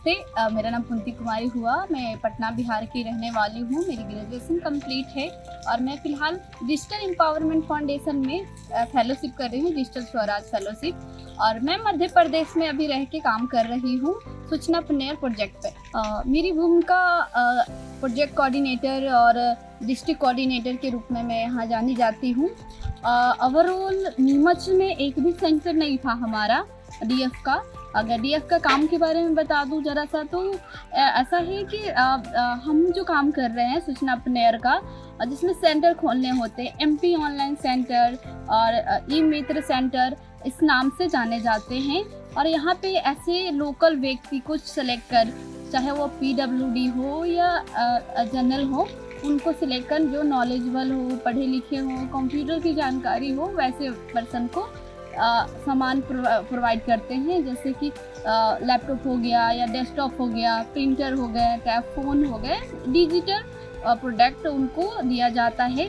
नमस्ते, मेरा नाम कुंती कुमारी हुआ। मैं पटना बिहार की रहने वाली हूँ। मेरी ग्रेजुएशन कंप्लीट है और मैं फ़िलहाल डिजिटल एम्पावरमेंट फाउंडेशन में फेलोशिप कर रही हूँ, डिजिटल स्वराज फेलोशिप। और मैं मध्य प्रदेश में अभी रह के काम कर रही हूँ सूचना पुनर् प्रोजेक्ट पे। मेरी भूमिका प्रोजेक्ट कोऑर्डिनेटर और डिस्ट्रिक्ट कोऑर्डिनेटर के रूप में मैं यहाँ जानी जाती हूँ। ओवरऑल नीमच में एक भी सेंटर नहीं था हमारा डीएफ का। अगर डीएफ का काम के बारे में बता दूं जरा सा, तो ऐसा है कि हम जो काम कर रहे हैं सूचना पुनर् का, जिसमें सेंटर खोलने होते हैं, एमपी ऑनलाइन सेंटर और ई मित्र सेंटर इस नाम से जाने जाते हैं। और यहाँ पे ऐसे लोकल व्यक्ति को सेलेक्ट कर, चाहे वो पीडब्ल्यूडी हो या जनरल हो, उनको सिलेक्ट कर जो नॉलेजेबल हो, पढ़े लिखे हो, कंप्यूटर की जानकारी हो, वैसे पर्सन को सामान प्रोवाइड करते हैं। जैसे कि लैपटॉप हो गया या डेस्कटॉप हो गया, प्रिंटर हो गया, टैब फोन हो गए, डिजिटल प्रोडक्ट उनको दिया जाता है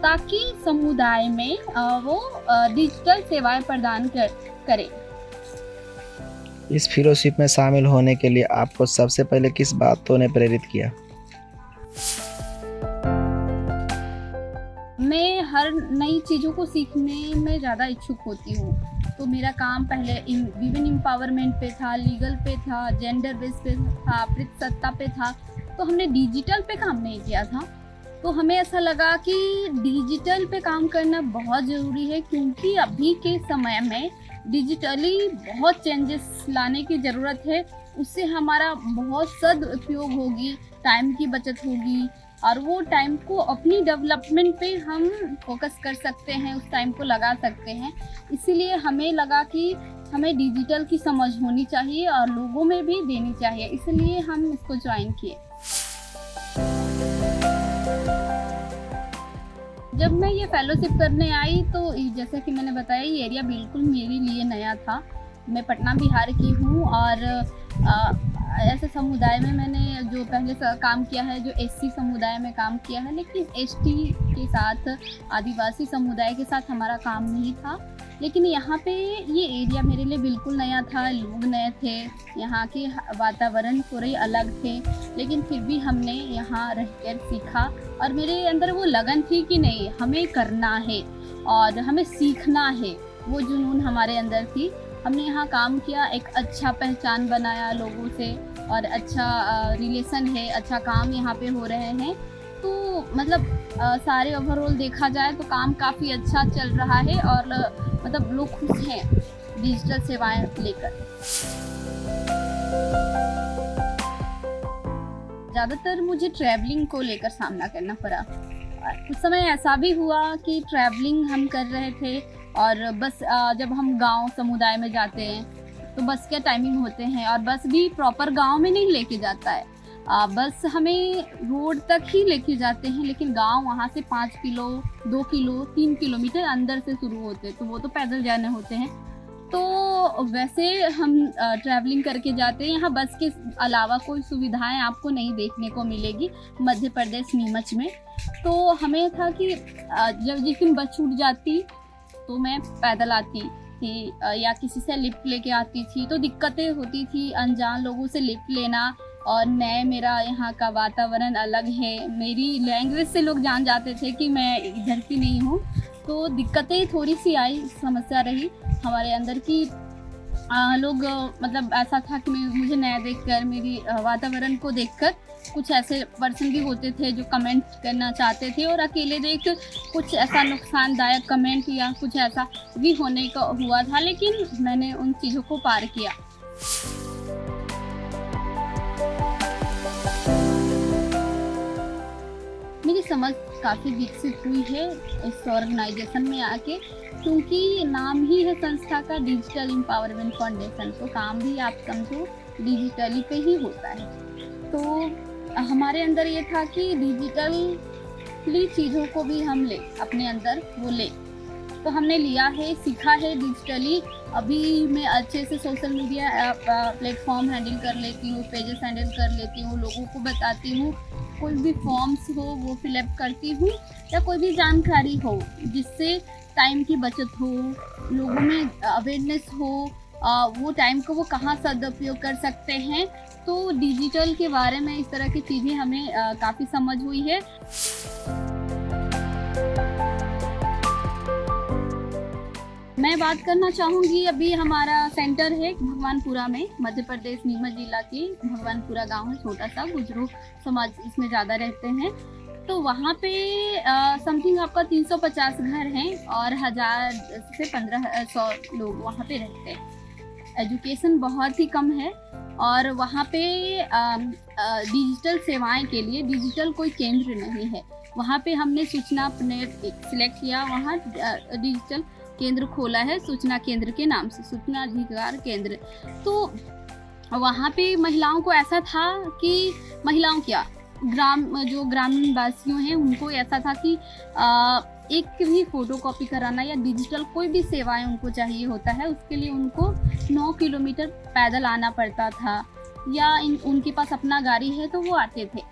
ताकि समुदाय में वो डिजिटल सेवाएं प्रदान करें। इस फेलोशिप में शामिल होने के लिए आपको सबसे पहले किस बातों ने प्रेरित किया? मैं हर नई चीज़ों को सीखने में ज़्यादा इच्छुक होती हूँ। तो मेरा काम पहले विमेन एम्पावरमेंट पे था, लीगल पे था, जेंडर बेस पे था, सत्ता पे था। तो हमने डिजिटल पे काम नहीं किया था। तो हमें ऐसा लगा कि डिजिटल पे काम करना बहुत ज़रूरी है, क्योंकि अभी के समय में डिजिटली बहुत चेंजेस लाने की ज़रूरत है। उससे हमारा बहुत सदुपयोग होगी, टाइम की बचत होगी और वो टाइम को अपनी डेवलपमेंट पे हम फोकस कर सकते हैं, उस टाइम को लगा सकते हैं। इसीलिए हमें लगा कि हमें डिजिटल की समझ होनी चाहिए और लोगों में भी देनी चाहिए, इसलिए हम इसको ज्वाइन किए। जब मैं ये फेलोशिप करने आई तो जैसा कि मैंने बताया, ये एरिया बिल्कुल मेरे लिए नया था। मैं पटना बिहार की हूँ और ऐसे समुदाय में मैंने जो पहले काम किया है, जो एससी समुदाय में काम किया है, लेकिन एसटी के साथ, आदिवासी समुदाय के साथ हमारा काम नहीं था। लेकिन यहाँ पे ये एरिया मेरे लिए बिल्कुल नया था, लोग नए थे, यहाँ के वातावरण थोड़े अलग थे, लेकिन फिर भी हमने यहाँ रहकर सीखा और मेरे अंदर वो लगन थी कि नहीं, हमें करना है और हमें सीखना है। वो जुनून हमारे अंदर थी। हमने यहाँ काम किया, एक अच्छा पहचान बनाया लोगों से और अच्छा रिलेशन है, अच्छा काम यहाँ पे हो रहे हैं। तो मतलब सारे ओवरऑल देखा जाए तो काम काफ़ी अच्छा चल रहा है और मतलब लोग खुश हैं डिजिटल सेवाएं लेकर। ज़्यादातर मुझे ट्रैवलिंग को लेकर सामना करना पड़ा। कुछ समय ऐसा भी हुआ कि ट्रैवलिंग हम कर रहे थे और बस जब हम गांव समुदाय में जाते हैं तो बस के टाइमिंग होते हैं और बस भी प्रॉपर गांव में नहीं लेके जाता है। बस हमें रोड तक ही लेके जाते हैं, लेकिन गांव वहाँ से 5 किलो, 2 किलो, 3 किलोमीटर अंदर से शुरू होते हैं, तो वो तो पैदल जाने होते हैं। तो वैसे हम ट्रैवलिंग करके जाते हैं। यहाँ बस के अलावा कोई सुविधाएं आपको नहीं देखने को मिलेगी मध्य प्रदेश नीमच में। तो हमें था कि जब जिस दिन बस छूट जाती तो मैं पैदल आती थी या किसी से लिफ्ट लेके आती थी, तो दिक्कतें होती थी। अनजान लोगों से लिफ्ट लेना और नए, मेरा यहाँ का वातावरण अलग है, मेरी लैंग्वेज से लोग जान जाते थे कि मैं इधर की नहीं हूँ। तो दिक्कतें थोड़ी सी आई, समस्या रही हमारे अंदर की लोग मतलब ऐसा था कि मुझे नया देखकर, मेरी वातावरण को देखकर कुछ ऐसे पर्सन भी होते थे जो कमेंट करना चाहते थे और अकेले देख कुछ ऐसा नुकसानदायक कमेंट या कुछ ऐसा भी होने का हुआ था, लेकिन मैंने उन चीज़ों को पार किया। मेरी समझ काफ़ी विकसित हुई है इस ऑर्गेनाइजेशन में आके, क्योंकि नाम ही है संस्था का डिजिटल एम्पावरमेंट फाउंडेशन, तो काम भी आप समझो डिजिटली पे ही होता है। तो हमारे अंदर ये था कि डिजिटली चीज़ों को भी हम ले अपने अंदर वो ले, तो हमने लिया है, सीखा है डिजिटली। अभी मैं अच्छे से सोशल मीडिया प्लेटफॉर्म हैंडल कर लेती हूँ, पेजेस हैंडल कर लेती हूँ, लोगों को बताती हूँ, कोई भी फॉर्म्स हो वो फिलअप करती हूँ या कोई भी जानकारी हो जिससे टाइम की बचत हो, लोगों में अवेयरनेस हो, वो टाइम को वो कहाँ सदुपयोग कर सकते हैं, तो डिजिटल के बारे में इस तरह की चीज़ें हमें काफ़ी समझ हुई है। मैं बात करना चाहूँगी, अभी हमारा सेंटर है भगवानपुरा में, मध्य प्रदेश नीमच जिला की भगवानपुरा गांव है, छोटा सा, गुजरू समाज इसमें ज़्यादा रहते हैं। तो वहाँ पे समथिंग आपका 350 घर हैं और 1000 से 1500 लोग वहाँ पे रहते हैं। एजुकेशन बहुत ही कम है और वहाँ पे डिजिटल सेवाएं के लिए डिजिटल कोई केंद्र नहीं है। वहाँ पे हमने सूचना नेट सिलेक्ट किया, वहाँ डिजिटल केंद्र खोला है सूचना केंद्र के नाम से, सूचना अधिकार केंद्र। तो वहाँ पे महिलाओं को ऐसा था कि महिलाओं क्या जो ग्रामीण वासियों हैं उनको ऐसा था कि एक भी फोटोकॉपी कराना या डिजिटल कोई भी सेवाएं उनको चाहिए होता है, उसके लिए उनको 9 किलोमीटर पैदल आना पड़ता था, या उनके पास अपना गाड़ी है तो वो आते थे,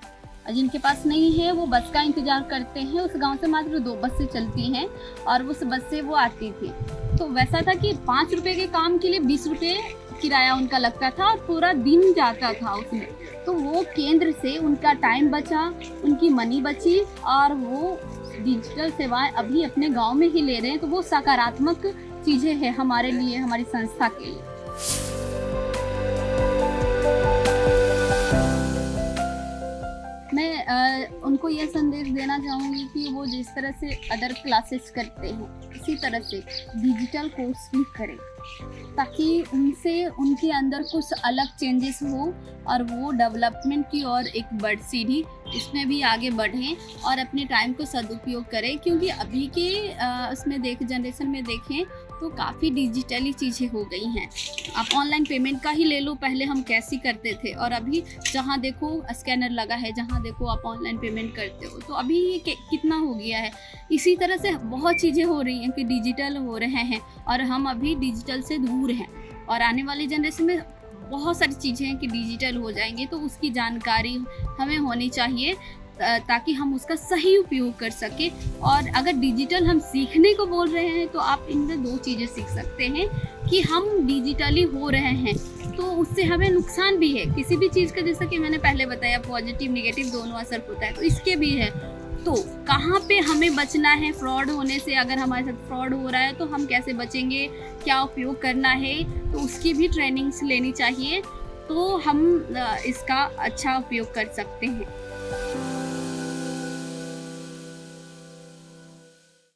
जिनके पास नहीं है वो बस का इंतजार करते हैं। उस गांव से मात्र 2 बसें चलती हैं और उस बस से वो आती थी। तो वैसा था कि 5 रुपए के काम के लिए 20 रुपए किराया उनका लगता था और पूरा दिन जाता था उसमें। तो वो केंद्र से उनका टाइम बचा, उनकी मनी बची और वो डिजिटल सेवाएं अभी अपने गांव में ही ले रहे हैं। तो वो सकारात्मक चीज़ें हैं हमारे लिए, हमारी संस्था के लिए। मैं उनको ये संदेश देना चाहूँगी कि वो जिस तरह से अदर क्लासेस करते हैं इसी तरह से डिजिटल कोर्स भी करें, ताकि उनसे उनके अंदर कुछ अलग चेंजेस हो और वो डेवलपमेंट की ओर एक बढ़ सीढ़ी इसमें भी आगे बढ़ें और अपने टाइम को सदुपयोग करें। क्योंकि अभी के उसमें जनरेशन में देखें तो काफ़ी डिजिटली चीज़ें हो गई हैं। आप ऑनलाइन पेमेंट का ही ले लो, पहले हम कैसे करते थे और अभी जहाँ देखो स्कैनर लगा है, जहाँ देखो आप ऑनलाइन पेमेंट करते हो। तो अभी ये कितना हो गया है। इसी तरह से बहुत चीज़ें हो रही हैं कि डिजिटल हो रहे हैं और हम अभी डिजिटल से दूर हैं और आने वाली जनरेशन में बहुत सारी चीज़ें हैं कि डिजिटल हो जाएंगे। तो उसकी जानकारी हमें होनी चाहिए ताकि हम उसका सही उपयोग कर सके। और अगर डिजिटल हम सीखने को बोल रहे हैं तो आप इनमें 2 चीज़ें सीख सकते हैं कि हम डिजिटली हो रहे हैं तो उससे हमें नुकसान भी है किसी भी चीज़ का, जैसा कि मैंने पहले बताया पॉजिटिव निगेटिव दोनों असर होता है, तो इसके भी है। तो कहाँ पे हमें बचना है फ्रॉड होने से, अगर हमारे साथ फ्रॉड हो रहा है तो हम कैसे बचेंगे, क्या उपयोग करना है, तो उसकी भी ट्रेनिंग्स लेनी चाहिए, तो हम इसका अच्छा उपयोग कर सकते हैं।